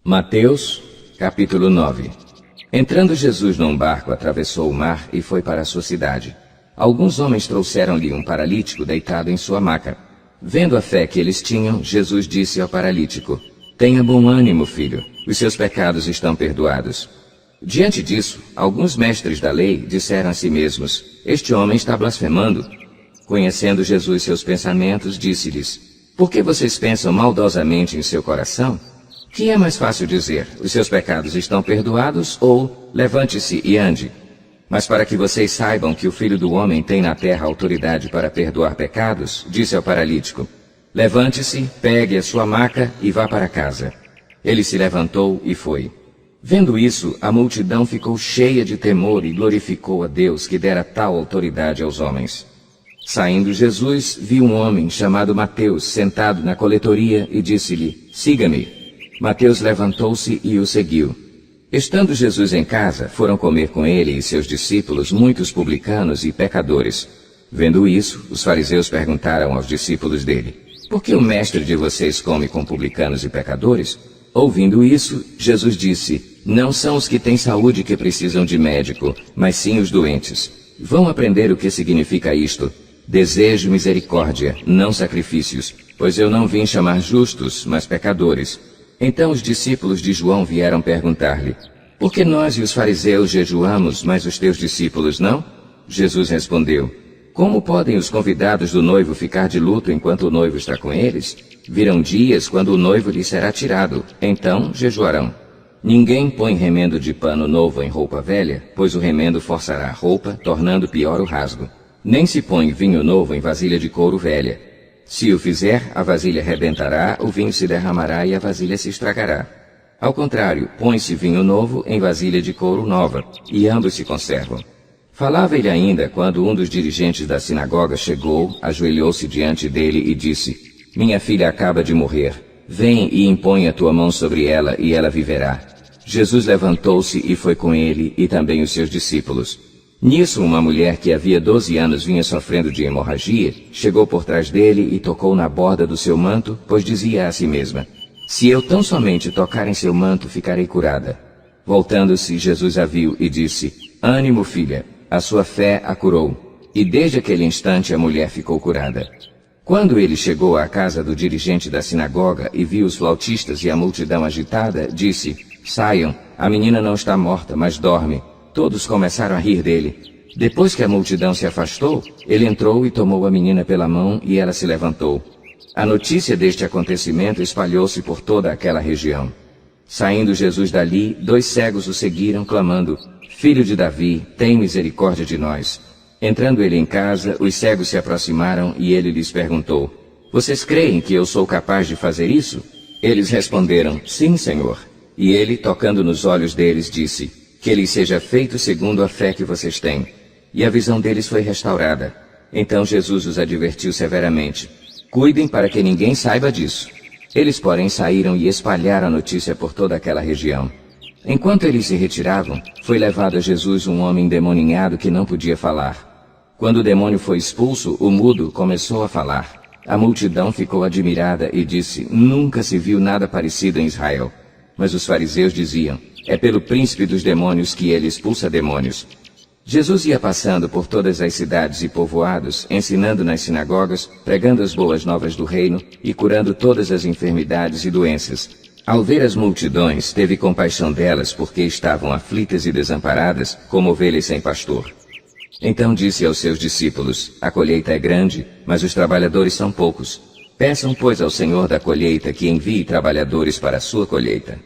Mateus, capítulo 9. Entrando Jesus num barco, atravessou o mar e foi para a sua cidade. Alguns homens trouxeram-lhe um paralítico deitado em sua maca. Vendo a fé que eles tinham, Jesus disse ao paralítico: "Tenha bom ânimo, filho, os seus pecados estão perdoados." Diante disso, alguns mestres da lei disseram a si mesmos: "Este homem está blasfemando." Conhecendo Jesus seus pensamentos, disse-lhes: "Por que vocês pensam maldosamente em seu coração? Que é mais fácil dizer: os seus pecados estão perdoados, ou levante-se e ande? Mas para que vocês saibam que o Filho do Homem tem na terra autoridade para perdoar pecados, disse ao paralítico: levante-se, pegue a sua maca e vá para casa. Ele se levantou e foi. Vendo isso, a multidão ficou cheia de temor e glorificou a Deus que dera tal autoridade aos homens. Saindo Jesus, viu um homem chamado Mateus sentado na coletoria e disse-lhe: "Siga-me." Mateus levantou-se e o seguiu. Estando Jesus em casa, foram comer com ele e seus discípulos muitos publicanos e pecadores. Vendo isso, os fariseus perguntaram aos discípulos dele: "Por que o mestre de vocês come com publicanos e pecadores?" Ouvindo isso, Jesus disse: "Não são os que têm saúde que precisam de médico, mas sim os doentes. Vão aprender o que significa isto: desejo misericórdia, não sacrifícios, pois eu não vim chamar justos, mas pecadores." Então os discípulos de João vieram perguntar-lhe: "Por que nós e os fariseus jejuamos, mas os teus discípulos não?" Jesus respondeu: "Como podem os convidados do noivo ficar de luto enquanto o noivo está com eles? Virão dias quando o noivo lhes será tirado, então jejuarão. Ninguém põe remendo de pano novo em roupa velha, pois o remendo forçará a roupa, tornando pior o rasgo. Nem se põe vinho novo em vasilha de couro velha. Se o fizer, a vasilha rebentará, o vinho se derramará e a vasilha se estragará. Ao contrário, põe-se vinho novo em vasilha de couro nova, e ambos se conservam." Falava ele ainda quando um dos dirigentes da sinagoga chegou, ajoelhou-se diante dele e disse: "Minha filha acaba de morrer. Vem e impõe a tua mão sobre ela e ela viverá." Jesus levantou-se e foi com ele e também os seus discípulos. Nisso, uma mulher que havia 12 anos vinha sofrendo de hemorragia, chegou por trás dele e tocou na borda do seu manto, pois dizia a si mesma: "Se eu tão somente tocar em seu manto, ficarei curada." Voltando-se, Jesus a viu e disse: "Ânimo, filha, a sua fé a curou." E desde aquele instante a mulher ficou curada. Quando ele chegou à casa do dirigente da sinagoga e viu os flautistas e a multidão agitada, disse: "Saiam, a menina não está morta, mas dorme." Todos começaram a rir dele. Depois que a multidão se afastou, ele entrou e tomou a menina pela mão e ela se levantou. A notícia deste acontecimento espalhou-se por toda aquela região. Saindo Jesus dali, 2 cegos o seguiram, clamando: "Filho de Davi, tem misericórdia de nós." Entrando ele em casa, os cegos se aproximaram e ele lhes perguntou: "Vocês creem que eu sou capaz de fazer isso?" Eles responderam: "Sim, Senhor." E ele, tocando nos olhos deles, disse: "Que lhes seja feito segundo a fé que vocês têm." E a visão deles foi restaurada. Então Jesus os advertiu severamente: "Cuidem para que ninguém saiba disso." Eles, porém, saíram e espalharam a notícia por toda aquela região. Enquanto eles se retiravam, foi levado a Jesus um homem endemoninhado que não podia falar. Quando o demônio foi expulso, o mudo começou a falar. A multidão ficou admirada e disse: "Nunca se viu nada parecido em Israel." Mas os fariseus diziam: "É pelo príncipe dos demônios que ele expulsa demônios." Jesus ia passando por todas as cidades e povoados, ensinando nas sinagogas, pregando as boas novas do reino e curando todas as enfermidades e doenças. Ao ver as multidões, teve compaixão delas, porque estavam aflitas e desamparadas, como ovelhas sem pastor. Então disse aos seus discípulos: "A colheita é grande, mas os trabalhadores são poucos. Peçam, pois, ao Senhor da colheita que envie trabalhadores para a sua colheita."